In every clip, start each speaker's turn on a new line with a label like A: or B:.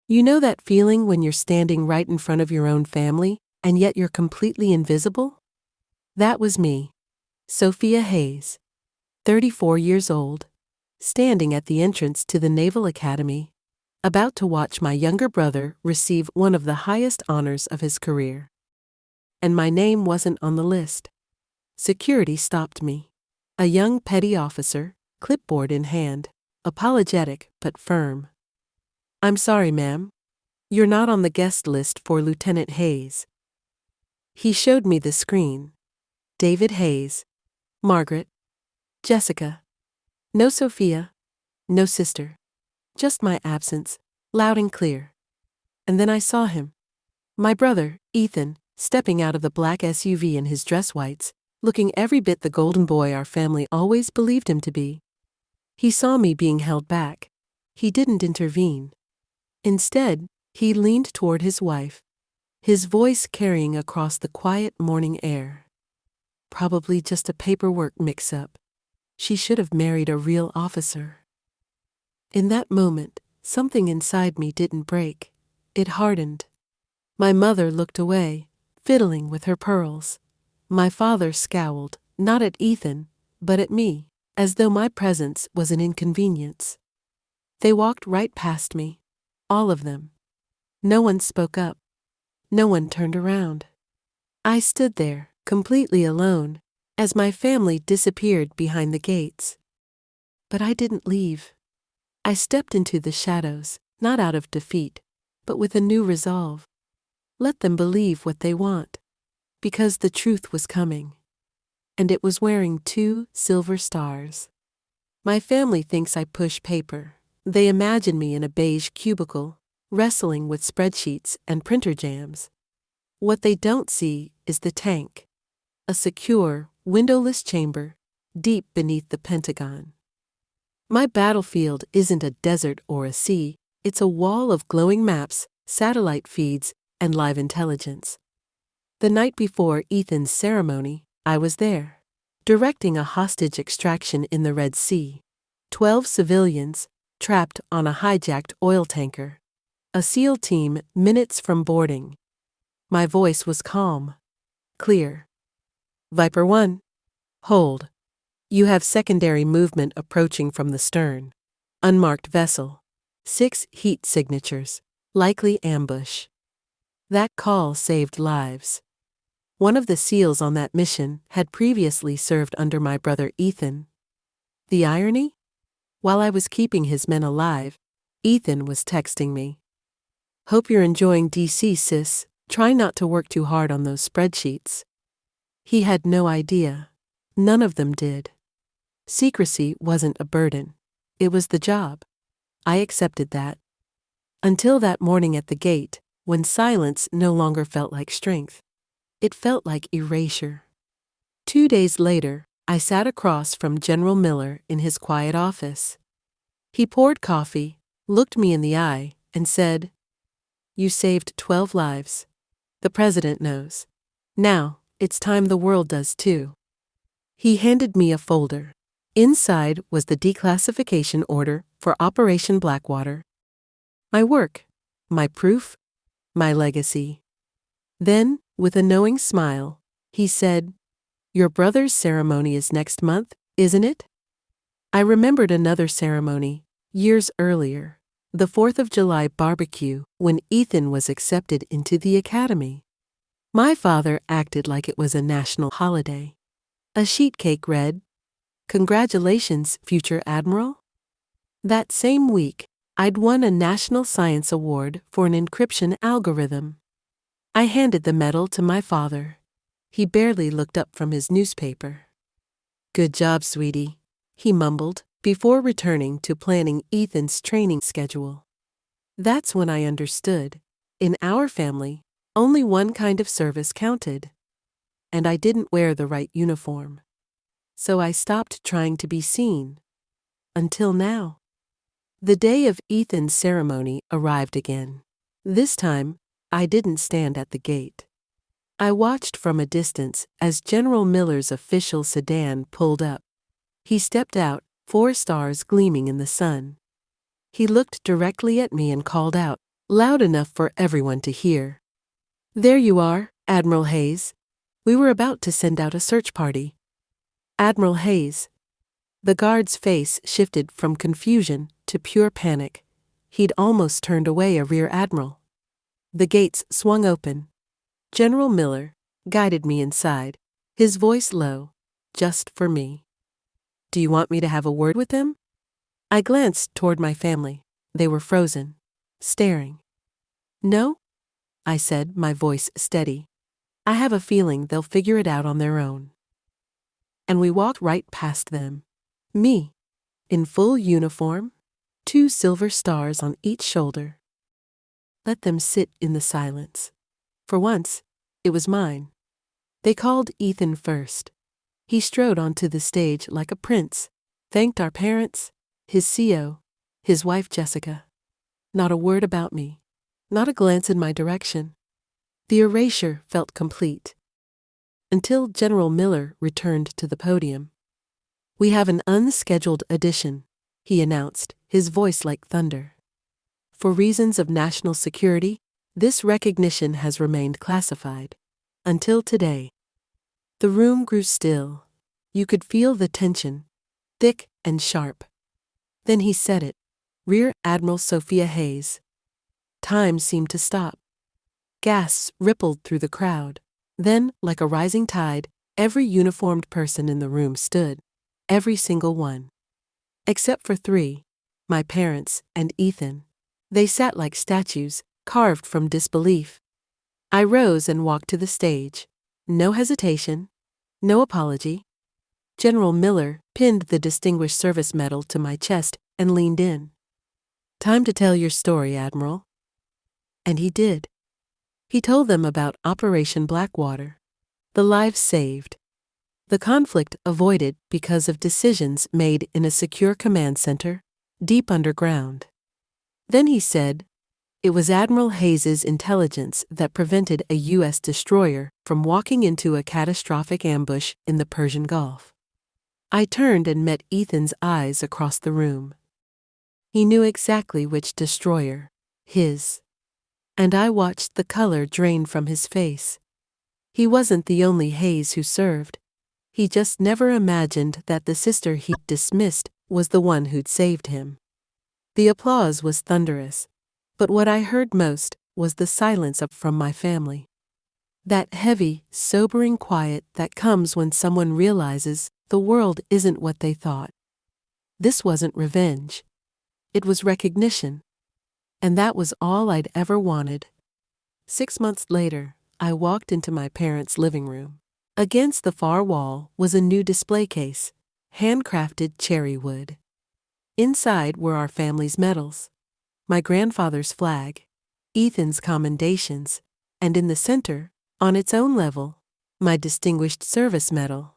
A: You know that feeling when you're standing right in front of your own family, and yet you're completely invisible? That was me, Sophia Hayes, 34 years old, standing at the entrance to the Naval Academy, about to watch my younger brother receive one of the highest honors of his career. And my name wasn't on the list. Security stopped me. A young petty officer, clipboard in hand, apologetic but firm. "I'm sorry, ma'am. You're not on the guest list for Lieutenant Hayes." He showed me the screen. David Hayes, Margaret, Jessica. No Sophia, no sister. Just my absence, loud and clear. And then I saw him. My brother, Ethan, stepping out of the black SUV in his dress whites, looking every bit the golden boy our family always believed him to be. He saw me being held back. He didn't intervene. Instead, he leaned toward his wife, his voice carrying across the quiet morning air. "Probably just a paperwork mix-up. She should have married a real officer." In that moment, something inside me didn't break. It hardened. My mother looked away, fiddling with her pearls. My father scowled, not at Ethan, but at me, as though my presence was an inconvenience. They walked right past me, all of them. No one spoke up. No one turned around. I stood there, completely alone, as my family disappeared behind the gates. But I didn't leave. I stepped into the shadows, not out of defeat, but with a new resolve. Let them believe what they want, because the truth was coming. And it was wearing 2 silver stars. My family thinks I push paper. They imagine me in a beige cubicle, wrestling with spreadsheets and printer jams. What they don't see is the tank, a secure, windowless chamber deep beneath the Pentagon. My battlefield isn't a desert or a sea, it's a wall of glowing maps, satellite feeds, and live intelligence. The night before Ethan's ceremony, I was there, directing a hostage extraction in the Red Sea. 12 civilians trapped on a hijacked oil tanker. A SEAL team minutes from boarding. My voice was calm, clear. "Viper 1, hold. You have secondary movement approaching from the stern. Unmarked vessel. 6 heat signatures. Likely ambush." That call saved lives. One of the SEALs on that mission had previously served under my brother Ethan. The irony? While I was keeping his men alive, Ethan was texting me. "Hope you're enjoying DC, sis. Try not to work too hard on those spreadsheets." He had no idea. None of them did. Secrecy wasn't a burden. It was the job. I accepted that. Until that morning at the gate, when silence no longer felt like strength. It felt like erasure. 2 days later, I sat across from General Miller in his quiet office. He poured coffee, looked me in the eye, and said, "You saved 12 lives. The President knows. Now, it's time the world does too." He handed me a folder. Inside was the declassification order for Operation Blackwater. My work, my proof, my legacy. Then, with a knowing smile, he said, "Your brother's ceremony is next month, isn't it?" I remembered another ceremony, years earlier, the 4th of July barbecue, when Ethan was accepted into the academy. My father acted like it was a national holiday. A sheet cake read, "Congratulations, future Admiral." That same week, I'd won a National Science Award for an encryption algorithm. I handed the medal to my father. He barely looked up from his newspaper. "Good job, sweetie," he mumbled, before returning to planning Ethan's training schedule. That's when I understood. In our family, only one kind of service counted. And I didn't wear the right uniform. So I stopped trying to be seen. Until now. The day of Ethan's ceremony arrived again. This time, I didn't stand at the gate. I watched from a distance as General Miller's official sedan pulled up. He stepped out, 4 stars gleaming in the sun. He looked directly at me and called out, loud enough for everyone to hear. "There you are, Admiral Hayes. We were about to send out a search party." "Admiral Hayes." The guard's face shifted from confusion to pure panic. He'd almost turned away a rear admiral. The gates swung open. General Miller guided me inside, his voice low, just for me. "Do you want me to have a word with them?" I glanced toward my family. They were frozen, staring. "No," I said, my voice steady. "I have a feeling they'll figure it out on their own." And we walked right past them. Me, in full uniform, 2 silver stars on each shoulder. Let them sit in the silence. For once, it was mine. They called Ethan first. He strode onto the stage like a prince, thanked our parents, his CO, his wife Jessica. Not a word about me, not a glance in my direction. The erasure felt complete. Until General Miller returned to the podium. "We have an unscheduled addition," he announced, his voice like thunder. "For reasons of national security, this recognition has remained classified. Until today." The room grew still. You could feel the tension, thick and sharp. Then he said it, "Rear Admiral Sophia Hayes." Time seemed to stop. Gasps rippled through the crowd. Then, like a rising tide, every uniformed person in the room stood. Every single one. Except for 3, my parents and Ethan. They sat like statues, carved from disbelief. I rose and walked to the stage. No hesitation, no apology. General Miller pinned the Distinguished Service Medal to my chest and leaned in. "Time to tell your story, Admiral." And he did. He told them about Operation Blackwater, the lives saved, the conflict avoided because of decisions made in a secure command center, deep underground. Then he said, it was Admiral Hayes's intelligence that prevented a U.S. destroyer from walking into a catastrophic ambush in the Persian Gulf. I turned and met Ethan's eyes across the room. He knew exactly which destroyer, his. And I watched the color drain from his face. He wasn't the only Hayes who served. He just never imagined that the sister he'd dismissed was the one who'd saved him. The applause was thunderous, but what I heard most was the silence up from my family. That heavy, sobering quiet that comes when someone realizes the world isn't what they thought. This wasn't revenge. It was recognition. And that was all I'd ever wanted. 6 months later, I walked into my parents' living room. Against the far wall was a new display case, handcrafted cherry wood. Inside were our family's medals, my grandfather's flag, Ethan's commendations, and in the center, on its own level, my Distinguished Service Medal.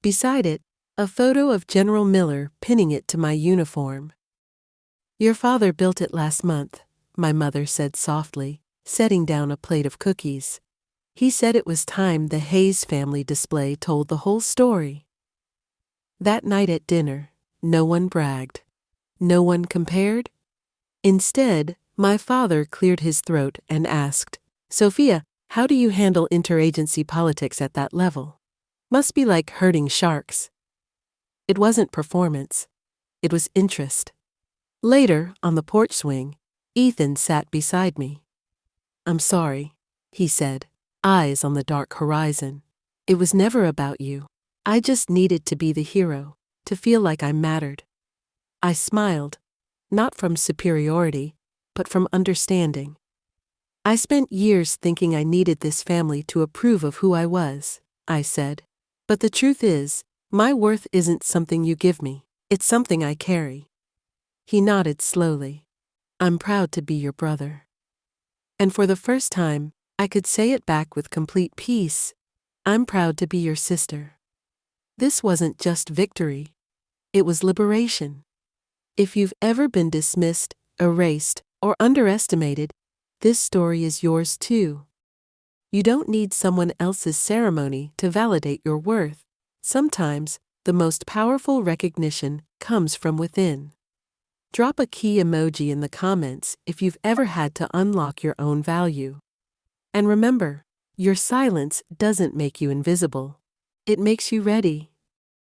A: Beside it, a photo of General Miller pinning it to my uniform. "Your father built it last month," my mother said softly, setting down a plate of cookies. "He said it was time the Hayes family display told the whole story." That night at dinner, no one bragged. No one compared. Instead, my father cleared his throat and asked, "Sophia, how do you handle interagency politics at that level? Must be like herding sharks." It wasn't performance. It was interest. Later, on the porch swing, Ethan sat beside me. "I'm sorry," he said, eyes on the dark horizon. "It was never about you. I just needed to be the hero, to feel like I mattered." I smiled, not from superiority, but from understanding. "I spent years thinking I needed this family to approve of who I was," I said. "But the truth is, my worth isn't something you give me, it's something I carry." He nodded slowly. "I'm proud to be your brother." And for the first time, I could say it back with complete peace. "I'm proud to be your sister." This wasn't just victory. It was liberation. If you've ever been dismissed, erased, or underestimated, this story is yours too. You don't need someone else's ceremony to validate your worth. Sometimes, the most powerful recognition comes from within. Drop a key emoji in the comments if you've ever had to unlock your own value. And remember, your silence doesn't make you invisible. It makes you ready.